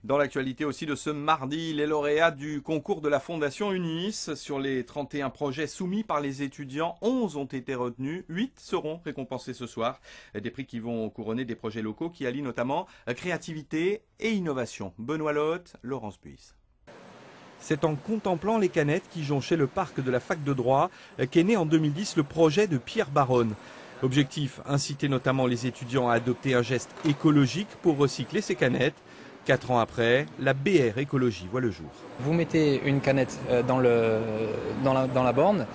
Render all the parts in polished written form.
Dans l'actualité aussi de ce mardi, les lauréats du concours de la Fondation UNIS. Sur les 31 projets soumis par les étudiants, 11 ont été retenus, 8 seront récompensés ce soir. Des prix qui vont couronner des projets locaux qui allient notamment créativité et innovation. Benoît Lotte, Laurence Buis. C'est en contemplant les canettes qui jonchaient le parc de la fac de droit qu'est né en 2010 le projet de Pierre Baronne. Objectif, inciter notamment les étudiants à adopter un geste écologique pour recycler ces canettes. 4 ans après, la BR Écologie voit le jour. Vous mettez une canette dans la borne.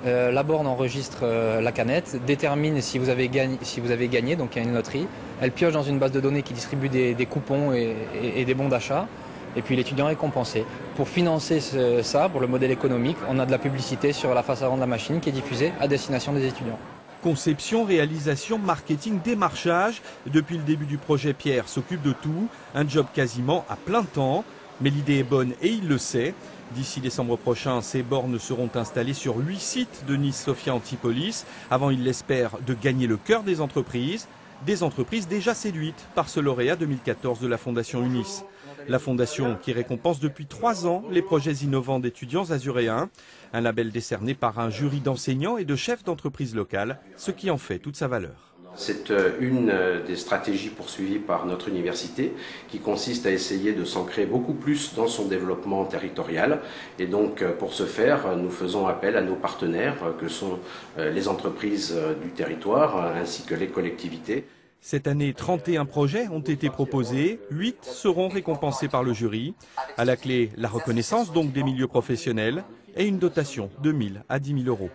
La borne enregistre la canette, détermine si vous avez gagné, donc il y a une loterie. Elle pioche dans une base de données qui distribue des coupons et des bons d'achat. Et puis l'étudiant est compensé. Pour financer ça, pour le modèle économique, on a de la publicité sur la face avant de la machine qui est diffusée à destination des étudiants. Conception, réalisation, marketing, démarchage. Depuis le début du projet, Pierre s'occupe de tout. Un job quasiment à plein temps. Mais l'idée est bonne et il le sait. D'ici décembre prochain, ces bornes seront installées sur 8 sites de Nice, Sofia, Antipolis. Avant, il l'espère, de gagner le cœur des entreprises. Des entreprises déjà séduites par ce lauréat 2014 de la Fondation UNIS. La Fondation qui récompense depuis 3 ans les projets innovants d'étudiants azuréens. Un label décerné par un jury d'enseignants et de chefs d'entreprises locales, ce qui en fait toute sa valeur. C'est une des stratégies poursuivies par notre université qui consiste à essayer de s'ancrer beaucoup plus dans son développement territorial. Et donc pour ce faire, nous faisons appel à nos partenaires que sont les entreprises du territoire ainsi que les collectivités. Cette année, 31 projets ont été proposés, 8 seront récompensés par le jury. À la clé, la reconnaissance donc des milieux professionnels et une dotation de 1 000 à 10 000 euros.